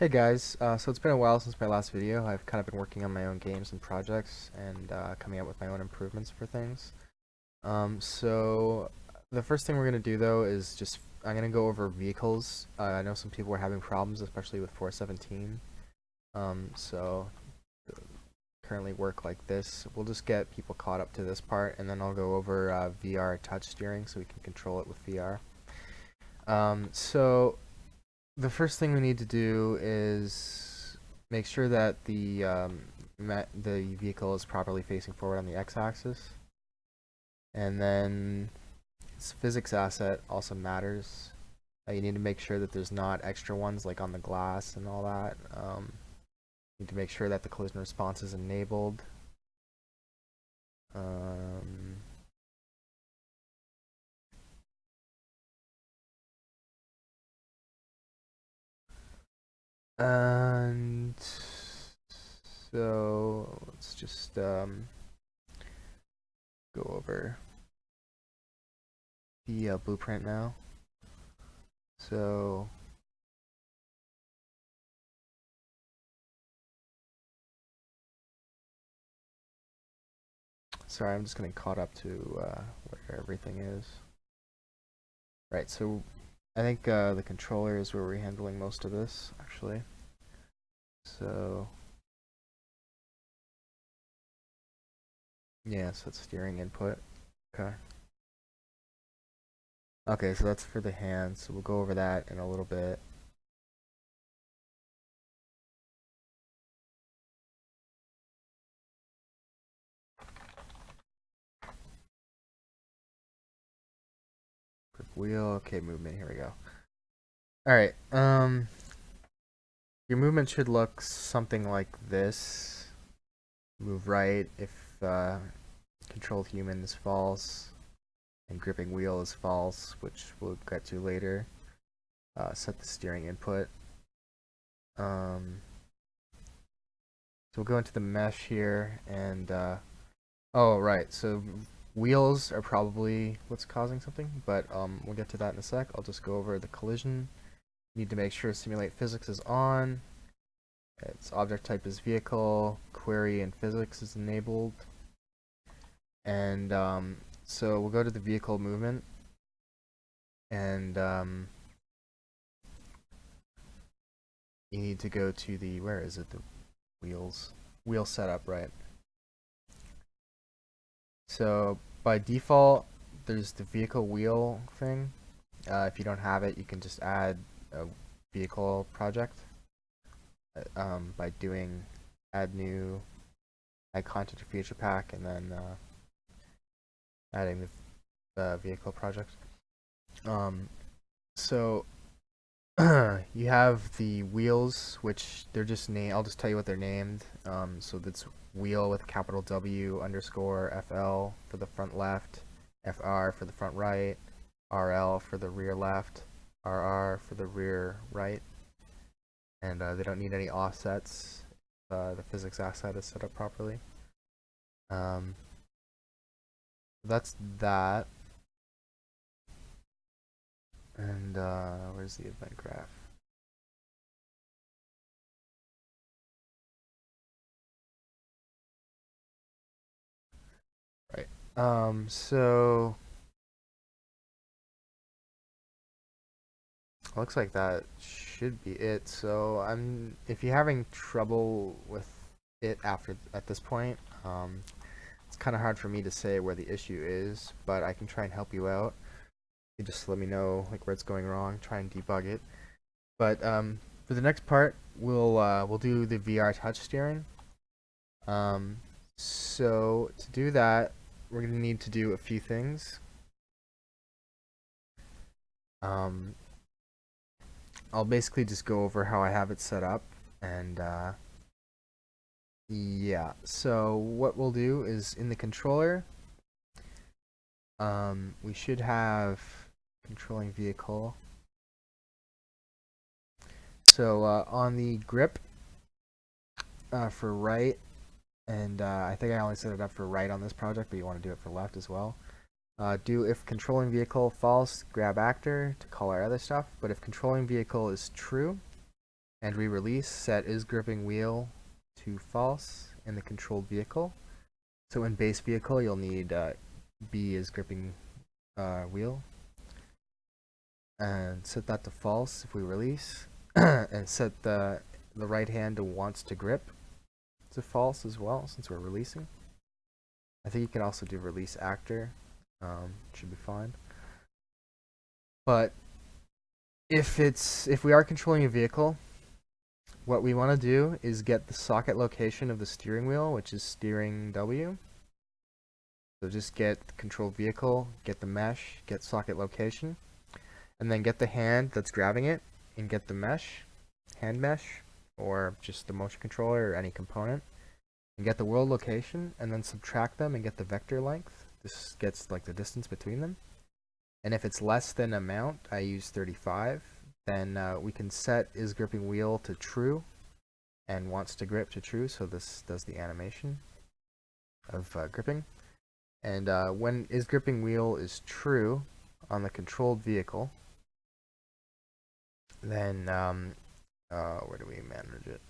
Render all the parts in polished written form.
Hey guys, so it's been a while since my last video. I've kind of been working on my own games and projects and coming up with my own improvements for things. So the first thing we're going to do though is I'm going to go over vehicles. I know some people were having problems, especially with 417. So currently work like this. We'll just get people caught up to this part, and then I'll go over VR touch steering so we can control it with VR. So the first thing we need to do is make sure that the vehicle is properly facing forward on the x-axis, and then its physics asset also matters. You need to make sure that there's not extra ones like on the glass and all that. You need to make sure that the collision response is enabled. Um, and so let's just go over the blueprint now. So sorry, I'm just getting caught up to where everything is. Right, so I think the controller is where we're handling most of this, actually. So yeah, so it's steering input. Okay. Okay, so that's for the hands. So we'll go over that in a little bit. Grip wheel. Okay, movement. Here we go. All right. Your movement should look something like this. Move right if controlled human is false, and gripping wheel is false, which we'll get to later. Set the steering input. So we'll go into the mesh here, and oh right, so wheels are probably what's causing something, but we'll get to that in a sec. I'll just go over the collision. Need to make sure simulate physics is on. Its object type is vehicle. Query and physics is enabled. And so we'll go to the vehicle movement, and you need to go to the, where is it, the wheel setup, right? So by default, there's the vehicle wheel thing. If you don't have it, you can just add a vehicle project by doing add new, add content to feature pack, and then adding the vehicle project. So you have the wheels, which they're just named. I'll just tell you what they're named. So that's wheel with capital W underscore FL for the front left, FR for the front right, RL for the rear left, RR for the rear right. And they don't need any offsets. The physics asset is set up properly. That's that. And where's the event graph? Right. So looks like that should be it. So if you're having trouble with it at this point, it's kind of hard for me to say where the issue is, but I can try and help you out. You just let me know like where it's going wrong, try and debug it. But for the next part, we'll do the VR touch steering. So to do that, we're gonna need to do a few things. I'll basically just go over how I have it set up, and yeah. So what we'll do is in the controller, we should have controlling vehicle. So on the grip for right, and I think I only set it up for right on this project, but you want to do it for left as well. Do if controlling vehicle false, grab actor to call our other stuff, but if controlling vehicle is true, and we release set is gripping wheel to false in the controlled vehicle. So in base vehicle, you'll need B is gripping wheel, and set that to false if we release, and set the right hand to wants to grip to false as well, since we're releasing. I think you can also do release actor, should be fine. But if we are controlling a vehicle, what we want to do is get the socket location of the steering wheel, which is steering W. So just get the control vehicle, get the mesh, get socket location, and then get the hand that's grabbing it, and get the mesh, hand mesh, or just the motion controller or any component, and get the world location, and then subtract them and get the vector length. This gets like the distance between them. And if it's less than amount, I use 35, then we can set is gripping wheel to true and wants to grip to true, so this does the animation of gripping. And when is gripping wheel is true on the controlled vehicle, then where do we manage it?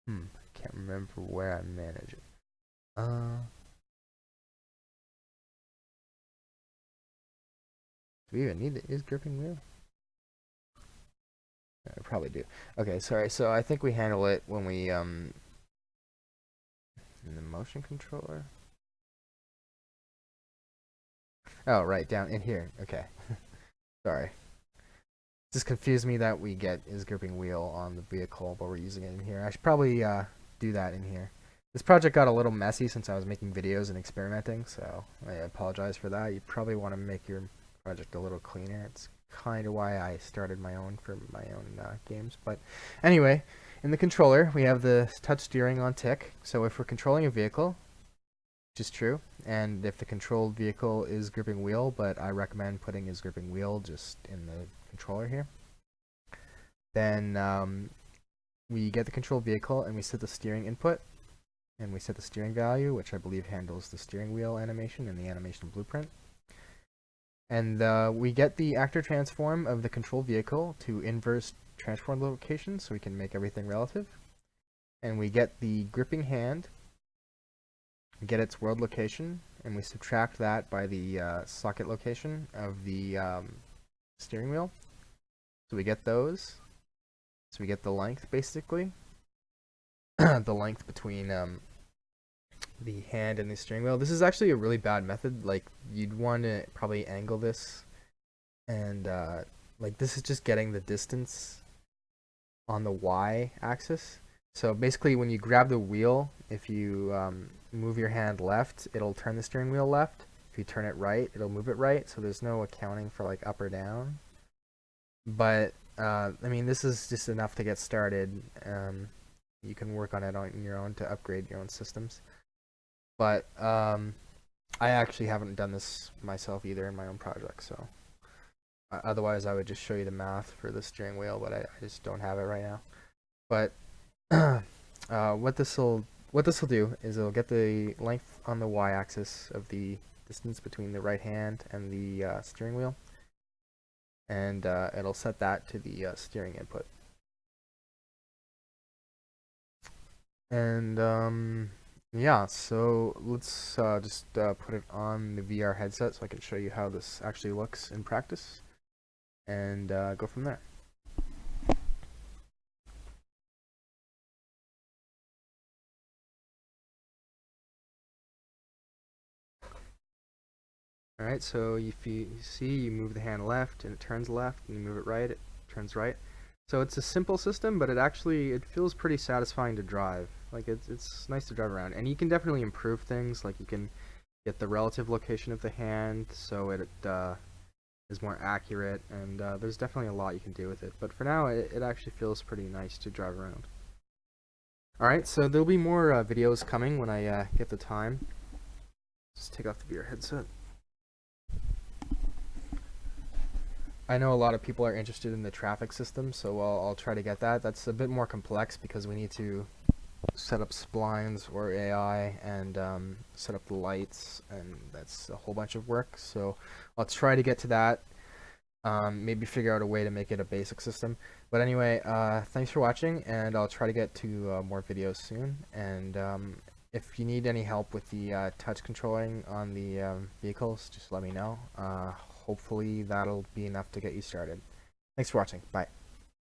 I can't remember where I manage it. Do we even need the is gripping wheel? I probably do. Okay, sorry. So I think we handle it when we in the motion controller. Oh, right, down in here. Okay. Sorry. Just confused me that we get is gripping wheel on the vehicle, but we're using it in here. I should probably do that in here. This project got a little messy since I was making videos and experimenting, so I apologize for that. You probably want to make your project a little cleaner. It's kind of why I started my own for my own games. But anyway, in the controller, we have the touch steering on tick. So if we're controlling a vehicle, which is true, and if the controlled vehicle is gripping wheel, but I recommend putting is gripping wheel just in the controller here, then we get the controlled vehicle and we set the steering input, and we set the steering value, which I believe handles the steering wheel animation in the animation blueprint. And we get the actor transform of the control vehicle to inverse transform location, so we can make everything relative. And we get the gripping hand, we get its world location, and we subtract that by the socket location of the steering wheel. So we get those. So we get the length, basically. The length between the hand and the steering wheel. This is actually a really bad method. Like, you'd want to probably angle this, and like this is just getting the distance on the Y axis. So basically when you grab the wheel, if you move your hand left, it'll turn the steering wheel left. If you turn it right, it'll move it right. So there's no accounting for like up or down. But I mean, this is just enough to get started. You can work on it on your own to upgrade your own systems. But I actually haven't done this myself either in my own project, so otherwise I would just show you the math for the steering wheel, but I just don't have it right now. But what this will do is it'll get the length on the y-axis of the distance between the right hand and the steering wheel, and it'll set that to the steering input. And yeah, so let's just put it on the VR headset so I can show you how this actually looks in practice, and go from there. Alright, so if you see, you move the hand left and it turns left, and you move it right, it turns right. So it's a simple system, but it feels pretty satisfying to drive. Like, it's nice to drive around, and you can definitely improve things. Like, you can get the relative location of the hand so it is more accurate, and there's definitely a lot you can do with it. But for now, it actually feels pretty nice to drive around. Alright, so there'll be more videos coming when I get the time. Just take off the VR headset. I know a lot of people are interested in the traffic system, so I'll try to get that. That's a bit more complex because we need to set up splines or AI, and set up the lights, and that's a whole bunch of work. So I'll try to get to that. Maybe figure out a way to make it a basic system. But anyway, thanks for watching, and I'll try to get to more videos soon. And if you need any help with the touch controlling on the vehicles, just let me know. Hopefully that'll be enough to get you started. Thanks for watching. Bye.